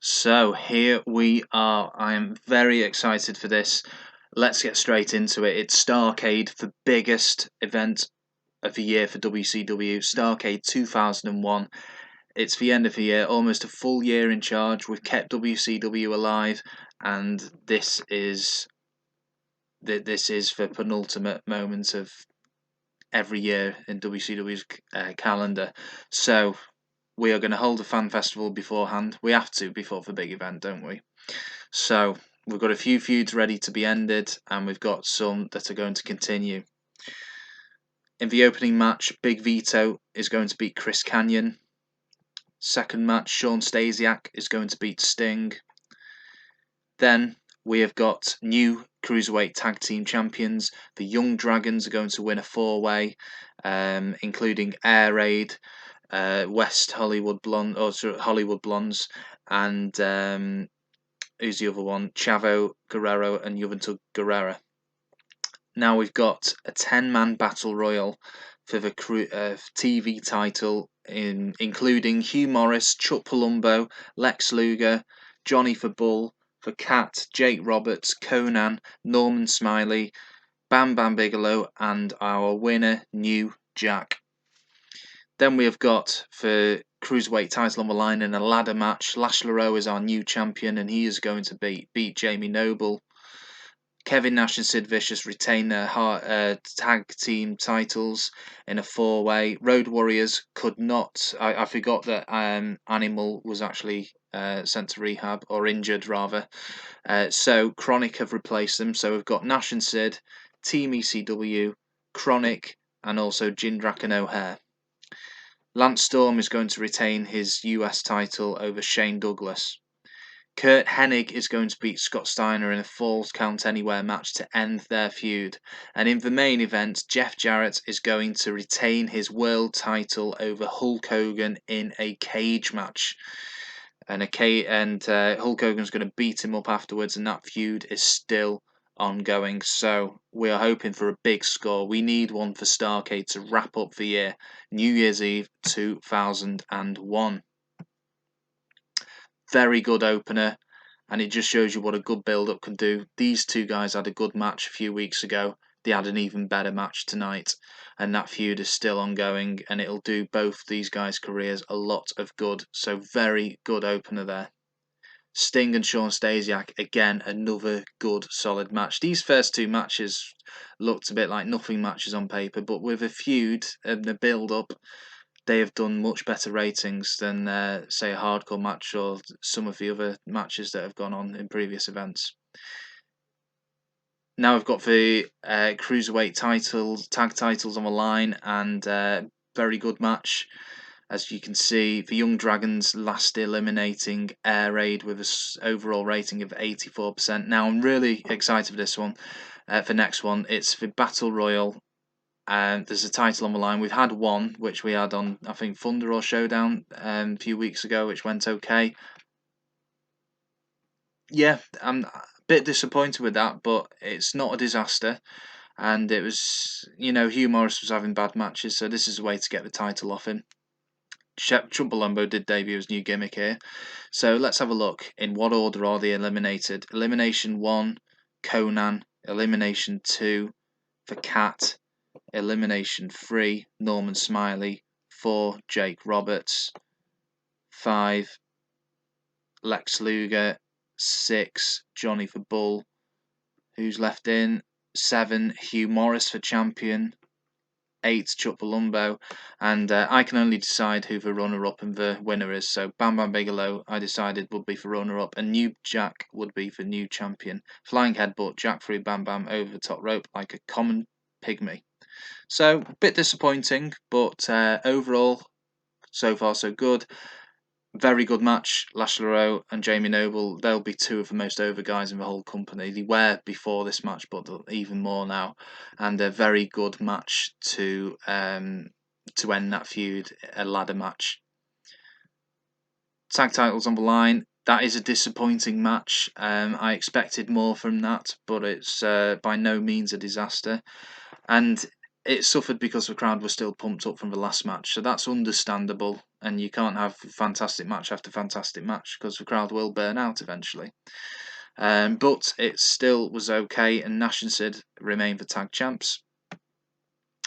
So here we are. I am very excited for this. Let's get straight into it. It's Starrcade, the biggest event of the year for WCW. Starrcade 2001. It's the end of the year, almost a full year in charge. We've kept WCW alive, and this is the penultimate moment of every year in WCW's calendar. So we are going to hold a fan festival beforehand. We have to before the big event, don't we? So we've got a few feuds ready to be ended, and we've got some that are going to continue. In the opening match, Big Vito is going to beat Chris Kanyon. Second match, Shawn Stasiak is going to beat Sting. Then we have got new Cruiserweight Tag Team Champions. The Young Dragons are going to win a four-way, including Air Raid, West Hollywood Hollywood Blondes, and who's the other one? Chavo, Guerrero, and Juventud Guerrera. Now we've got a 10-man battle royal for the TV title, including Hugh Morris, Chuck Palumbo, Lex Luger, Johnny for Bull, for Cat, Jake Roberts, Conan, Norman Smiley, Bam Bam Bigelow, and our winner, New Jack. Then we have got for Cruiserweight title on the line in a ladder match. Lash LeRoux is our new champion, and he is going to beat Jamie Noble. Kevin Nash and Sid Vicious retain their tag team titles in a four-way. Road Warriors could not. I forgot that Animal was actually sent to rehab, or injured rather. So KroniK have replaced them. So we've got Nash and Sid, Team ECW, KroniK, and also Jindrak and O'Hare. Lance Storm is going to retain his US title over Shane Douglas. Curt Hennig is going to beat Scott Steiner in a Falls Count Anywhere match to end their feud. And in the main event, Jeff Jarrett is going to retain his world title over Hulk Hogan in a cage match. And Hulk Hogan's going to beat him up afterwards, and that feud is still ongoing. So we are hoping for a big score. We need one for Starrcade to wrap up the year. New Year's Eve 2001. Very good opener, and it just shows you what a good build-up can do. These two guys had a good match a few weeks ago. They had an even better match tonight, and that feud is still ongoing, and it'll do both these guys' careers a lot of good. So very good opener there. Sting and Shawn Stasiak, again, another good, solid match. These first two matches looked a bit like nothing matches on paper, but with a feud and the build-up, they have done much better ratings than, say, a hardcore match or some of the other matches that have gone on in previous events. Now we've got the Cruiserweight tag titles on the line, and very good match. As you can see, the Young Dragons last eliminating Air Raid with an overall rating of 84%. Now I'm really excited for this one. For next one, it's the Battle Royal. There's a title on the line. We've had one, which we had on, I think, Thunder or Showdown a few weeks ago, which went okay. Yeah, I'm a bit disappointed with that, but it's not a disaster. And it was, Hugh Morris was having bad matches, so this is a way to get the title off him. Chumpalumbo did debut his new gimmick here. So let's have a look. In what order are they eliminated? Elimination 1, Conan. Elimination 2, for Cat. Elimination 3, Norman Smiley. 4, Jake Roberts. 5, Lex Luger. 6, Johnny for Bull. Who's left in? 7, Hugh Morris for champion. 8, Chuck Palumbo. And I can only decide who the runner-up and the winner is. So Bam Bam Bigelow, I decided, would be for runner-up, and New Jack would be for new champion. Flying headbutt, Jack threw Bam Bam over the top rope like a common pygmy. So, a bit disappointing, but overall, so far so good. Very good match. Lash LeRoux and Jamie Noble, they'll be two of the most over guys in the whole company. They were before this match, but even more now. And a very good match to end that feud, a ladder match. Tag titles on the line. That is a disappointing match. I expected more from that, but it's by no means a disaster. And it suffered because the crowd was still pumped up from the last match, so that's understandable. And you can't have fantastic match after fantastic match because the crowd will burn out eventually. But it still was okay, and Nash and Sid remain the tag champs.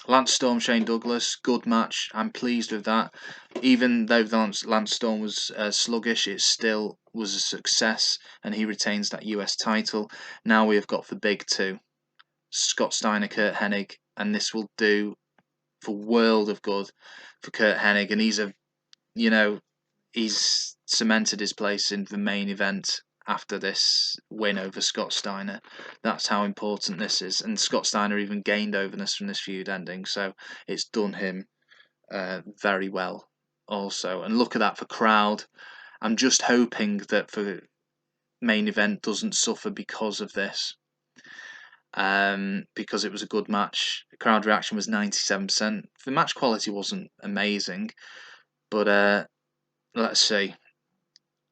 Lance Storm, Shane Douglas, good match. I'm pleased with that. Even though Lance Storm was sluggish, it still was a success, and he retains that US title. Now we have got the big two, Scott Steiner, Curt Hennig, and this will do for world of good for Curt Hennig, and he's cemented his place in the main event after this win over Scott Steiner. That's how important this is. And Scott Steiner even gained overness from this feud ending, so it's done him very well also. And look at that for crowd. I'm just hoping that the main event doesn't suffer because of this. Because it was a good match. The crowd reaction was 97%. The match quality wasn't amazing, but let's see.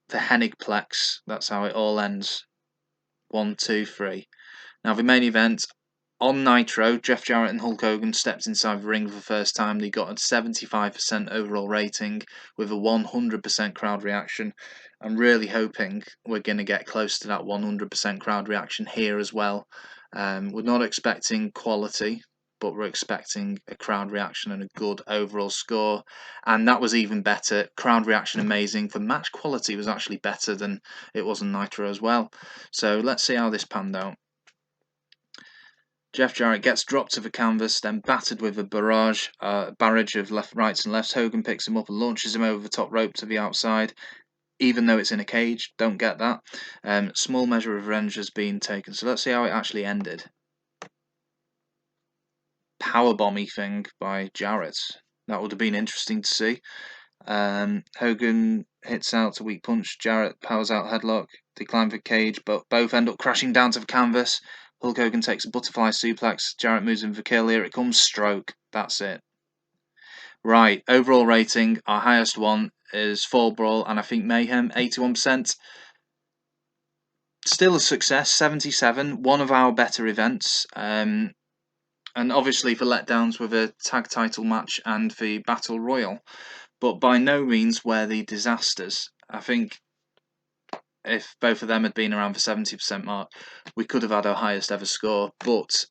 The Hennigplex, that's how it all ends. 1, 2, 3. Now the main event on Nitro, Jeff Jarrett and Hulk Hogan stepped inside the ring for the first time. They got a 75% overall rating with a 100% crowd reaction. I'm really hoping we're going to get close to that 100% crowd reaction here as well. We're not expecting quality, but we're expecting a crowd reaction and a good overall score. And that was even better. Crowd reaction amazing. The match quality was actually better than it was on Nitro as well. So let's see how this panned out. Jeff Jarrett gets dropped to the canvas, then battered with a barrage of left, rights and lefts. Hogan picks him up and launches him over the top rope to the outside, even though it's in a cage. Don't get that. Small measure of revenge has been taken. So let's see how it actually ended. Powerbomby thing by Jarrett. That would have been interesting to see. Hogan hits out a weak punch. Jarrett powers out headlock. They climb the cage, but both end up crashing down to the canvas. Hulk Hogan takes a butterfly suplex. Jarrett moves in for kill. Here it comes. Stroke. That's it. Right. Overall rating. Our highest one is Fall Brawl and I think Mayhem. 81%. Still a success. 77. One of our better events. And obviously for letdowns with a tag title match and the Battle Royal. But by no means were they disasters. I think if both of them had been around the 70% mark, we could have had our highest ever score. But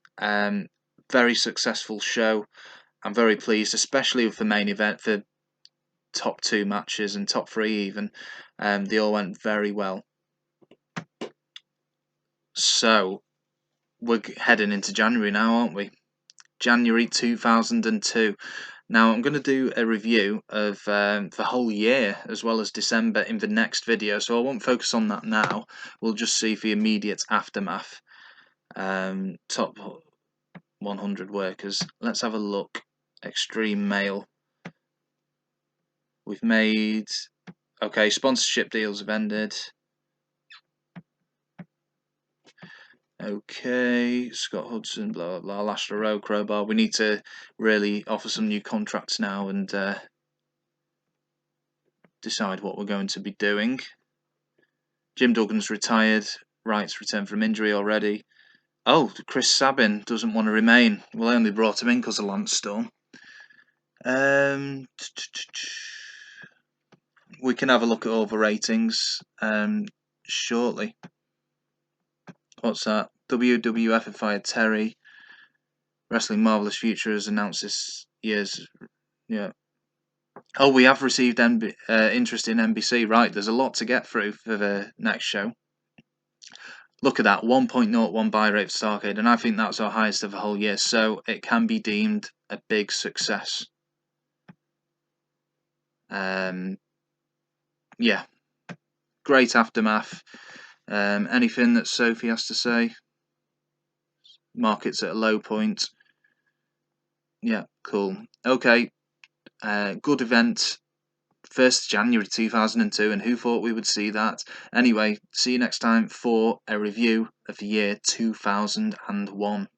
very successful show. I'm very pleased, especially with the main event, the top 2 matches and top 3 even. They all went very well. So we're heading into January now, aren't we? January 2002. Now I'm going to do a review of the whole year as well as December in the next video, so I won't focus on that now. We'll just see the immediate aftermath. Top 100 workers. Let's have a look. Extreme Male. We've made... Okay, sponsorship deals have ended. Okay, Scott Hudson, blah, blah, blah, Lash, LeRoux, Crowbar. We need to really offer some new contracts now and decide what we're going to be doing. Jim Duggan's retired. Wright's returned from injury already. Oh, Chris Sabin doesn't want to remain. Well, I only brought him in because of Lance Storm. We can have a look at all the ratings shortly. What's that? WWF have fired Terry. Wrestling Marvelous Future has announced this year's... Yeah. Oh, we have received interest in NBC. Right, there's a lot to get through for the next show. Look at that, 1.01 buy rate for Starrcade, and I think that's our highest of the whole year, so it can be deemed a big success. Yeah, great aftermath. Anything that Sophie has to say? Market's at a low point. Yeah, cool. Okay, good event. 1st January 2002, and who thought we would see that? Anyway, see you next time for a review of the year 2001.